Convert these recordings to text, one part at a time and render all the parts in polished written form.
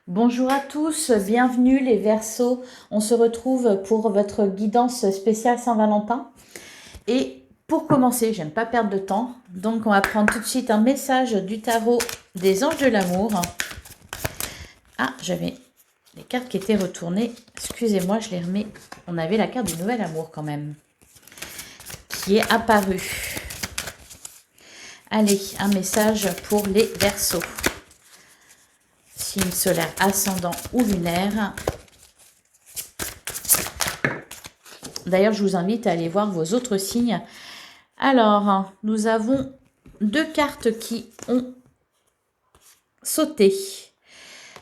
Bonjour à tous, bienvenue les Verseaux. On se retrouve pour votre guidance spéciale Saint-Valentin. Et pour commencer, j'aime pas perdre de temps, donc on va prendre tout de suite un message du tarot des anges de l'amour. Ah, j'avais les cartes qui étaient retournées. Excusez-moi, je les remets. On avait la carte du nouvel amour quand même, qui est apparue. Allez, un message pour les Verseaux. Signe solaire, ascendant ou lunaire. D'ailleurs, je vous invite à aller voir vos autres signes. Alors, nous avons deux cartes qui ont sauté.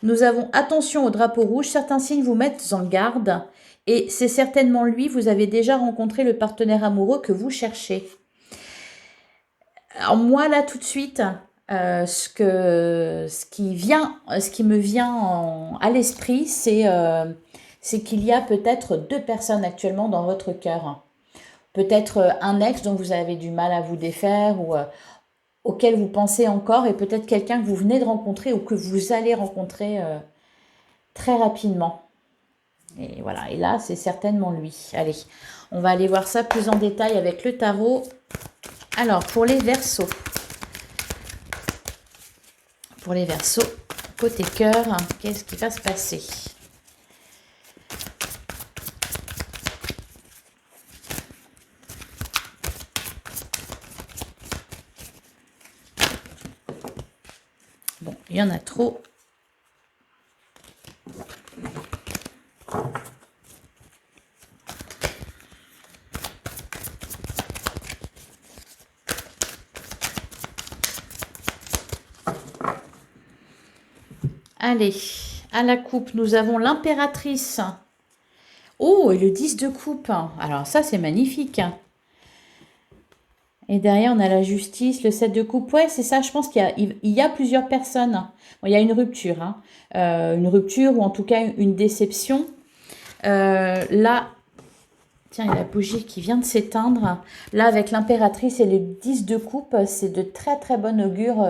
Nous avons attention au drapeau rouge. Certains signes vous mettent en garde. Et c'est certainement lui, vous avez déjà rencontré le partenaire amoureux que vous cherchez. Alors moi, là, tout de suite, ce qui me vient à l'esprit, c'est qu'il y a peut-être deux personnes actuellement dans votre cœur. Peut-être un ex dont vous avez du mal à vous défaire ou auquel vous pensez encore, et peut-être quelqu'un que vous venez de rencontrer ou que vous allez rencontrer très rapidement. Et voilà, et là, c'est certainement lui. Allez, on va aller voir ça plus en détail avec le tarot. Alors, pour les Verseaux. Pour les Verseaux, côté cœur, qu'est-ce qui va se passer ? Bon, il y en a trop. Allez, à la coupe, nous avons l'impératrice. Oh, et le 10 de coupe. Alors ça, c'est magnifique. Et derrière, on a la justice, le 7 de coupe. Ouais, c'est ça, je pense qu'il y a plusieurs personnes. Bon, il y a une rupture. Une rupture ou en tout cas une déception. Là, tiens, il y a la bougie qui vient de s'éteindre. Là, avec l'impératrice et le 10 de coupe, c'est de très très bon augure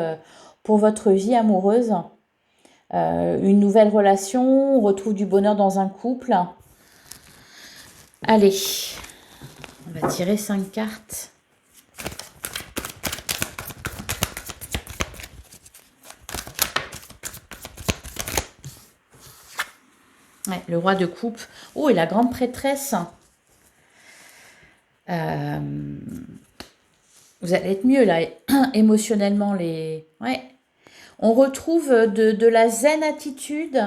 pour votre vie amoureuse. Une nouvelle relation, on retrouve du bonheur dans un couple. Allez, on va tirer 5 cartes. Ouais, le roi de coupe. Oh, et la grande prêtresse. Vous allez être mieux là, émotionnellement. Ouais. On retrouve de la zen attitude,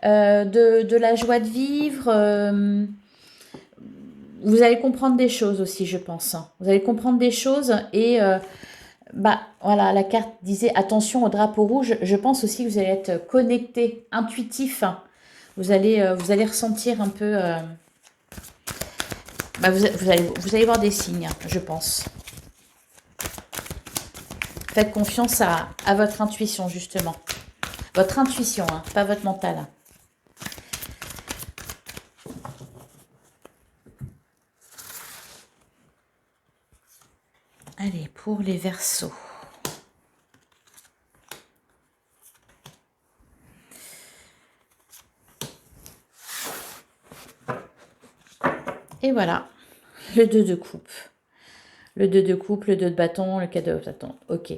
de la joie de vivre. Vous allez comprendre des choses aussi, je pense. Vous allez comprendre des choses et voilà, la carte disait attention au drapeau rouge. Je pense aussi que vous allez être connecté, intuitif. Vous allez ressentir un peu. Vous allez voir des signes, je pense. Faites confiance à votre intuition, justement. Votre intuition, pas votre mental. Allez, pour les Verseaux. Et voilà, le 2 de coupe. Le 2 de coupe, le 2 de bâton, le 4 de bâton. Ok.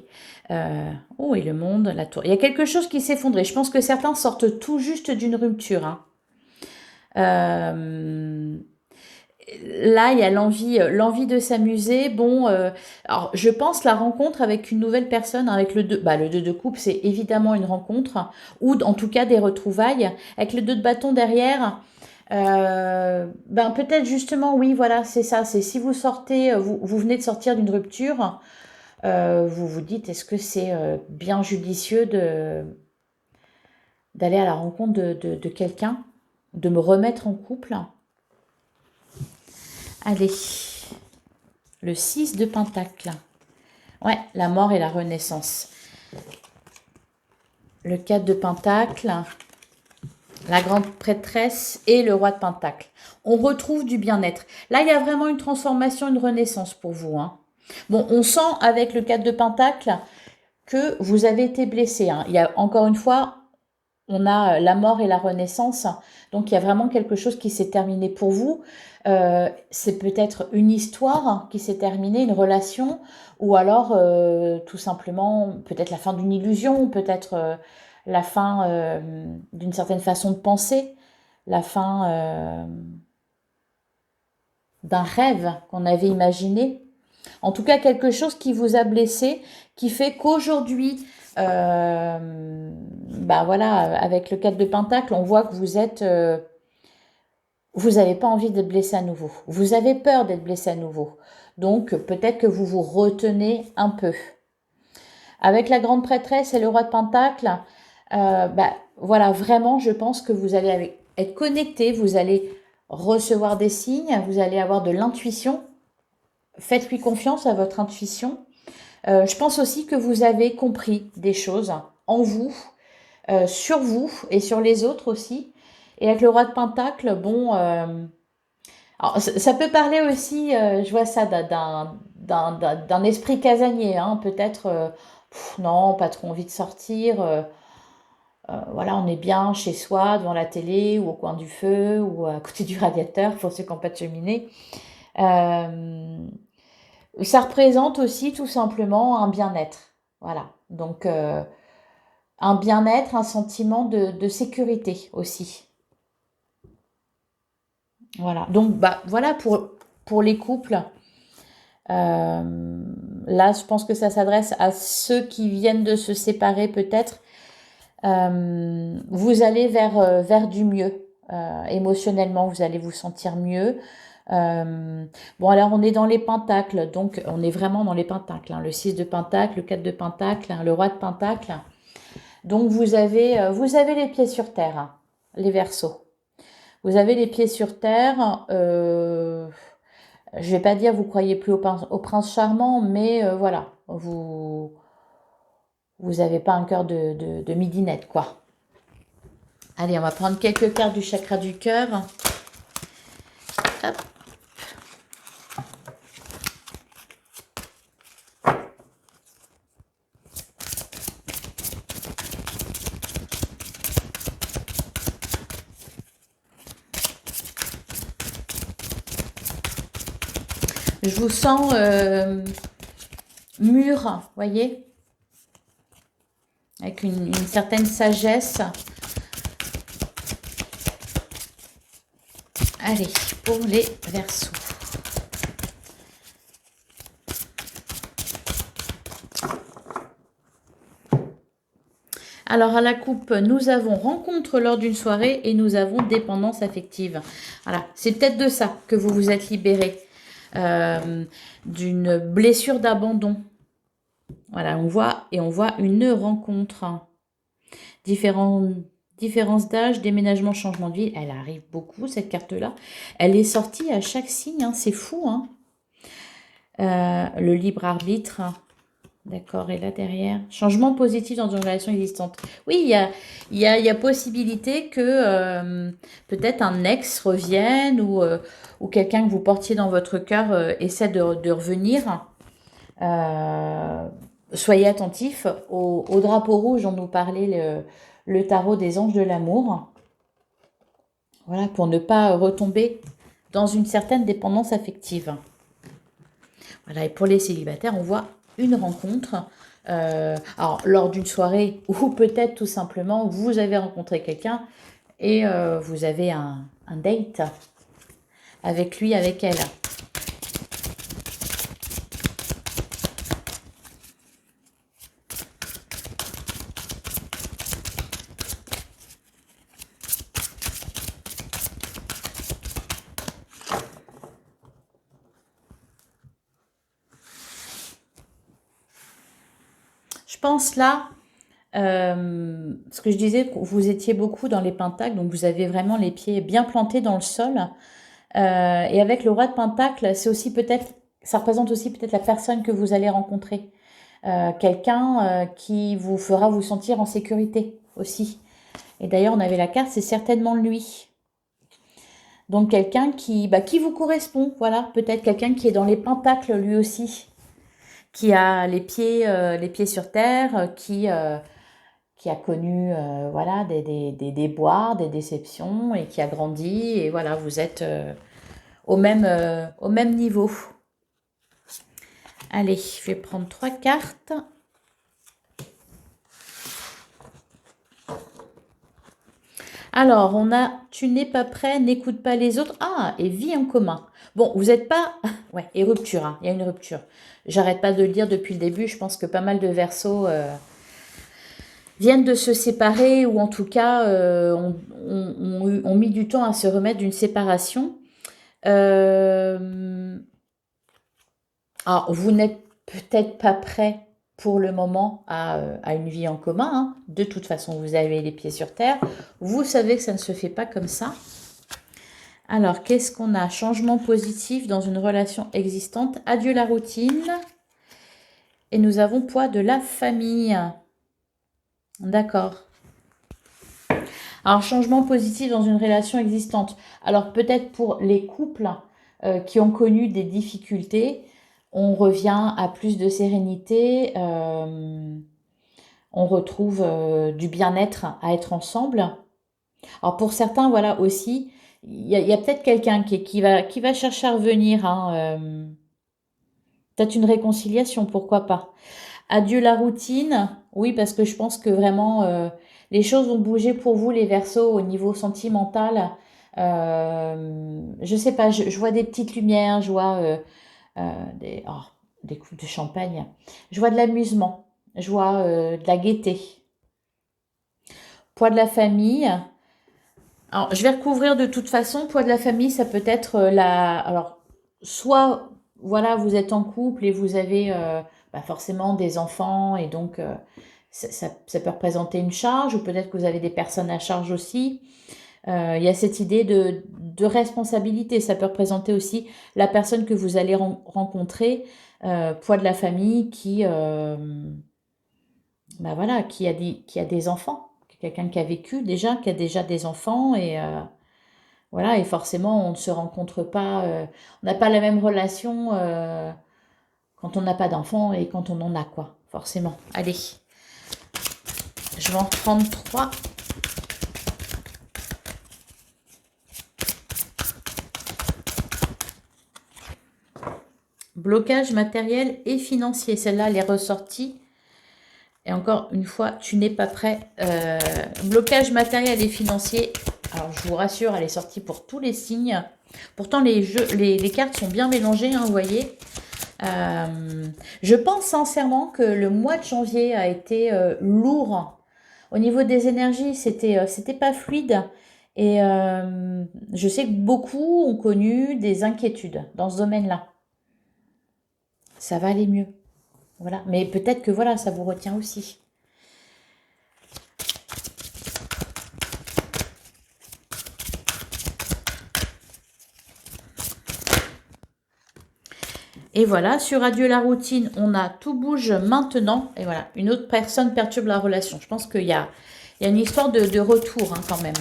Oh, et le monde, la tour. Il y a quelque chose qui s'est effondré. Je pense que certains sortent tout juste d'une rupture. Là, il y a l'envie de s'amuser. Bon, alors je pense la rencontre avec une nouvelle personne, avec le 2, le 2 de coupe, c'est évidemment une rencontre, ou en tout cas des retrouvailles. Avec le 2 de bâton derrière, peut-être justement, oui, voilà, c'est ça. C'est si vous sortez, vous venez de sortir d'une rupture, vous vous dites, est-ce que c'est bien judicieux d'aller à la rencontre de quelqu'un, de me remettre en couple? Allez, le 6 de pentacle. Ouais, la mort et la renaissance. Le 4 de pentacle, la grande prêtresse et le roi de pentacle. On retrouve du bien-être. Là, il y a vraiment une transformation, une renaissance pour vous. Bon, on sent avec le 4 de pentacle que vous avez été blessé. Il y a encore une fois, On a la mort et la renaissance. Donc, il y a vraiment quelque chose qui s'est terminé pour vous. C'est peut-être une histoire qui s'est terminée, une relation, ou alors tout simplement peut-être la fin d'une illusion, peut-être la fin d'une certaine façon de penser, la fin d'un rêve qu'on avait imaginé. En tout cas, quelque chose qui vous a blessé, qui fait qu'aujourd'hui, bah voilà, avec le 4 de Pentacle, on voit que vous êtes, vous n'avez pas envie d'être blessé à nouveau. Vous avez peur d'être blessé à nouveau. Donc, peut-être que vous vous retenez un peu. Avec la grande prêtresse et le roi de Pentacle, bah voilà, vraiment, je pense que vous allez être connecté, vous allez recevoir des signes, vous allez avoir de l'intuition. Faites-lui confiance à votre intuition. Je pense aussi que vous avez compris des choses en vous, sur vous et sur les autres aussi. Et avec le roi de Pentacle, bon, alors, ça peut parler aussi, je vois ça d'un esprit casanier, hein, peut-être, non, pas trop envie de sortir. Voilà, on est bien chez soi, devant la télé ou au coin du feu ou à côté du radiateur pour ceux qui n'ont pas de cheminée. Euh, Ça représente aussi tout simplement un bien-être. Voilà. Donc, un bien-être, un sentiment de sécurité aussi. Voilà. Donc, bah, voilà pour les couples. Euh, Là, je pense que ça s'adresse à ceux qui viennent de se séparer peut-être. Vous allez vers du mieux. Émotionnellement, vous allez vous sentir mieux. Bon, alors on est dans les pentacles, donc on est vraiment dans les pentacles, hein, le 6 de pentacle, le 4 de pentacle, hein, le roi de pentacle. Donc vous avez les pieds sur terre, hein, les Verseaux. Vous avez les pieds sur terre. Je vais pas dire vous croyez plus au prince charmant, mais voilà, vous avez pas un cœur de midinette, quoi. Allez, on va prendre quelques cartes du chakra du cœur. Hop. Je vous sens mûr, voyez, avec une certaine sagesse. Allez, pour les Verseaux. Alors à la coupe, nous avons rencontre lors d'une soirée et nous avons dépendance affective. Voilà, c'est peut-être de ça que vous vous êtes libéré, d'une blessure d'abandon. Voilà, on voit une rencontre. Différence d'âge, déménagement, changement de vie. Elle arrive beaucoup, cette carte-là. Elle est sortie à chaque signe, hein, c'est fou. Hein. Le libre arbitre. D'accord, et là derrière, changement positif dans une relation existante. Oui, il y a possibilité que peut-être un ex revienne ou quelqu'un que vous portiez dans votre cœur essaie de revenir. Soyez attentifs au drapeau rouge dont nous parlait le tarot des anges de l'amour. Voilà, pour ne pas retomber dans une certaine dépendance affective. Voilà, et pour les célibataires, on voit une rencontre. Alors, lors d'une soirée ou peut-être tout simplement, vous avez rencontré quelqu'un et vous avez un date avec lui, avec elle. Je pense là, ce que je disais, vous étiez beaucoup dans les pentacles, donc vous avez vraiment les pieds bien plantés dans le sol. Et avec le roi de pentacle, c'est aussi peut-être, ça représente aussi peut-être la personne que vous allez rencontrer. Quelqu'un qui vous fera vous sentir en sécurité aussi. Et d'ailleurs, on avait la carte, c'est certainement lui. Donc quelqu'un qui vous correspond, voilà, peut-être quelqu'un qui est dans les pentacles lui aussi, qui a les pieds sur terre, qui a connu voilà, des déboires, des déceptions et qui a grandi. Et voilà, vous êtes au même niveau. Allez, je vais prendre 3 cartes. Alors, on a « Tu n'es pas prêt, n'écoute pas les autres ». Ah, et « Vie en commun ». Bon, vous n'êtes pas... Ouais, et rupture, hein, il y a une rupture. J'arrête pas de le dire depuis le début, je pense que pas mal de Verseaux viennent de se séparer ou en tout cas ont mis du temps à se remettre d'une séparation. Alors, vous n'êtes peut-être pas prêt pour le moment à une vie en commun. Hein. De toute façon, vous avez les pieds sur terre. Vous savez que ça ne se fait pas comme ça. Alors, qu'est-ce qu'on a? Changement positif dans une relation existante. Adieu la routine. Et nous avons poids de la famille. D'accord. Alors, changement positif dans une relation existante. Alors, peut-être pour les couples qui ont connu des difficultés, on revient à plus de sérénité, on retrouve du bien-être à être ensemble. Alors, pour certains, voilà aussi, il y a peut-être quelqu'un qui va chercher à revenir, hein, peut-être une réconciliation, pourquoi pas. Adieu la routine, oui, parce que je pense que vraiment, les choses vont bouger pour vous, les Verseaux, au niveau sentimental. Je sais pas, je vois des petites lumières, je vois des coupes de champagne, je vois de l'amusement, je vois de la gaieté. Poids de la famille. Alors, je vais recouvrir de toute façon. Poids de la famille, ça peut être alors, soit, voilà, vous êtes en couple et vous avez forcément des enfants et donc ça peut représenter une charge, ou peut-être que vous avez des personnes à charge aussi. Il y a cette idée de responsabilité. Ça peut représenter aussi la personne que vous allez rencontrer, poids de la famille voilà, qui a des enfants. Quelqu'un qui a vécu déjà, qui a déjà des enfants et voilà, et forcément on ne se rencontre pas, on n'a pas la même relation quand on n'a pas d'enfants et quand on en a, quoi, forcément. Allez, je vais en prendre 3. Blocage matériel et financier, celle-là elle est ressortie. Et encore une fois, tu n'es pas prêt. Blocage matériel et financier. Alors, je vous rassure, elle est sortie pour tous les signes. Pourtant, les cartes sont bien mélangées, hein, vous voyez. Je pense sincèrement que le mois de janvier a été lourd. Au niveau des énergies, c'était pas fluide. Et je sais que beaucoup ont connu des inquiétudes dans ce domaine-là. Ça va aller mieux. Voilà. Mais peut-être que voilà, ça vous retient aussi. Et voilà, sur Adieu la routine, on a tout bouge maintenant. Et voilà, une autre personne perturbe la relation. Je pense qu'il y a une histoire de retour, hein, quand même.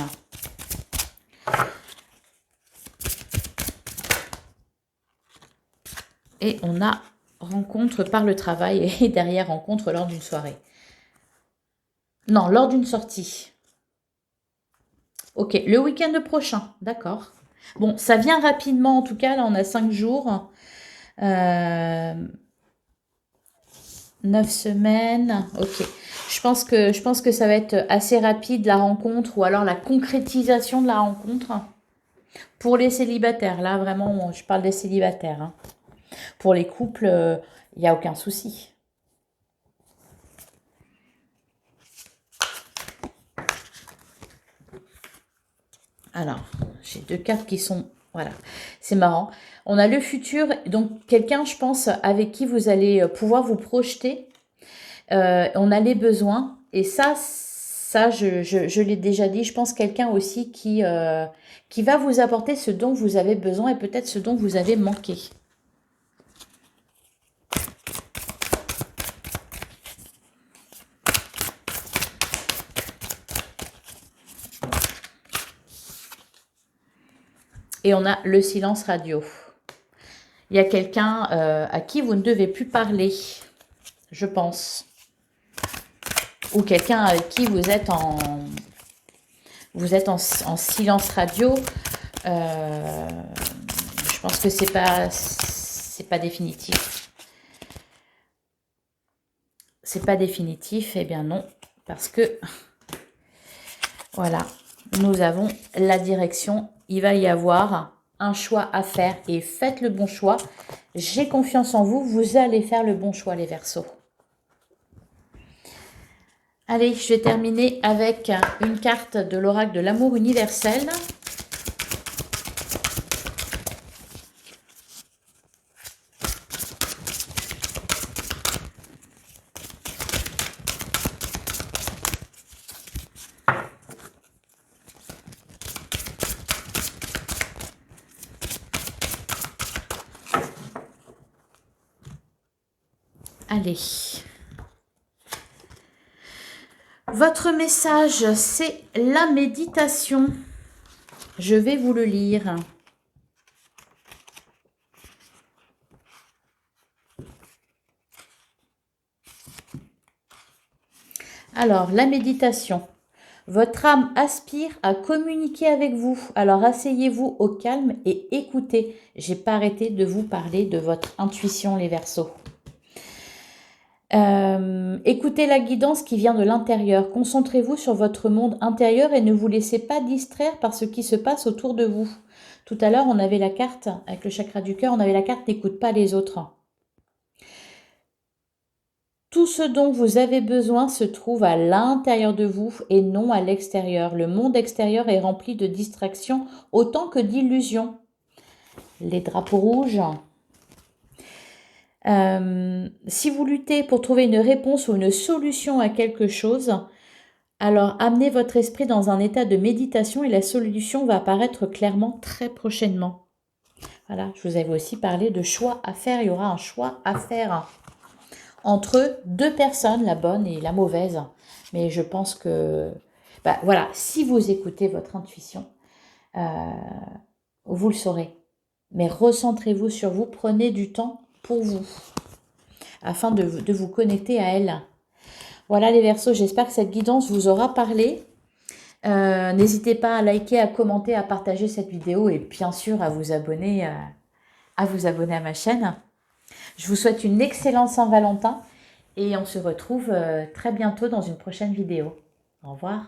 Et on a rencontre par le travail et derrière rencontre lors d'une soirée. Non, lors d'une sortie. Ok, le week-end prochain, d'accord. Bon, ça vient rapidement en tout cas, là on a 5 jours. 9 semaines, ok. Je pense que ça va être assez rapide la rencontre ou alors la concrétisation de la rencontre. Pour les célibataires, là vraiment, je parle des célibataires. Hein. Pour les couples, il n'y a aucun souci. Alors, j'ai 2 cartes qui sont... Voilà, c'est marrant. On a le futur, donc quelqu'un, je pense, avec qui vous allez pouvoir vous projeter. On a les besoins. Et ça je l'ai déjà dit, je pense quelqu'un aussi qui va vous apporter ce dont vous avez besoin et peut-être ce dont vous avez manqué. Et on a le silence radio. Il y a quelqu'un à qui vous ne devez plus parler, je pense. ou quelqu'un avec qui vous êtes en silence radio. Je pense que c'est pas définitif. C'est pas définitif, eh bien non, parce que voilà, nous avons la direction. Il va y avoir un choix à faire et faites le bon choix. J'ai confiance en vous, vous allez faire le bon choix les Verseaux. Allez, je vais terminer avec une carte de l'oracle de l'amour universel. Allez. Votre message, c'est la méditation. Je vais vous le lire. Alors, la méditation. Votre âme aspire à communiquer avec vous. Alors, asseyez-vous au calme et écoutez. J'ai pas arrêté de vous parler de votre intuition, les Verseaux. Écoutez la guidance qui vient de l'intérieur. Concentrez-vous sur votre monde intérieur et ne vous laissez pas distraire par ce qui se passe autour de vous. Tout à l'heure, on avait la carte, avec le chakra du cœur, on avait la carte « N'écoute pas les autres ». Tout ce dont vous avez besoin se trouve à l'intérieur de vous et non à l'extérieur. Le monde extérieur est rempli de distractions autant que d'illusions. Les drapeaux rouges. Si vous luttez pour trouver une réponse ou une solution à quelque chose, alors amenez votre esprit dans un état de méditation et la solution va apparaître clairement très prochainement. Voilà, je vous avais aussi parlé de choix à faire. Il y aura un choix à faire entre deux personnes, la bonne et la mauvaise. Mais je pense que, voilà, si vous écoutez votre intuition, vous le saurez. Mais recentrez-vous sur vous, prenez du temps pour vous, afin de vous connecter à elle. Voilà les Verseaux, j'espère que cette guidance vous aura parlé. N'hésitez pas à liker, à commenter, à partager cette vidéo et bien sûr à vous abonner à ma chaîne. Je vous souhaite une excellente Saint-Valentin et on se retrouve très bientôt dans une prochaine vidéo. Au revoir.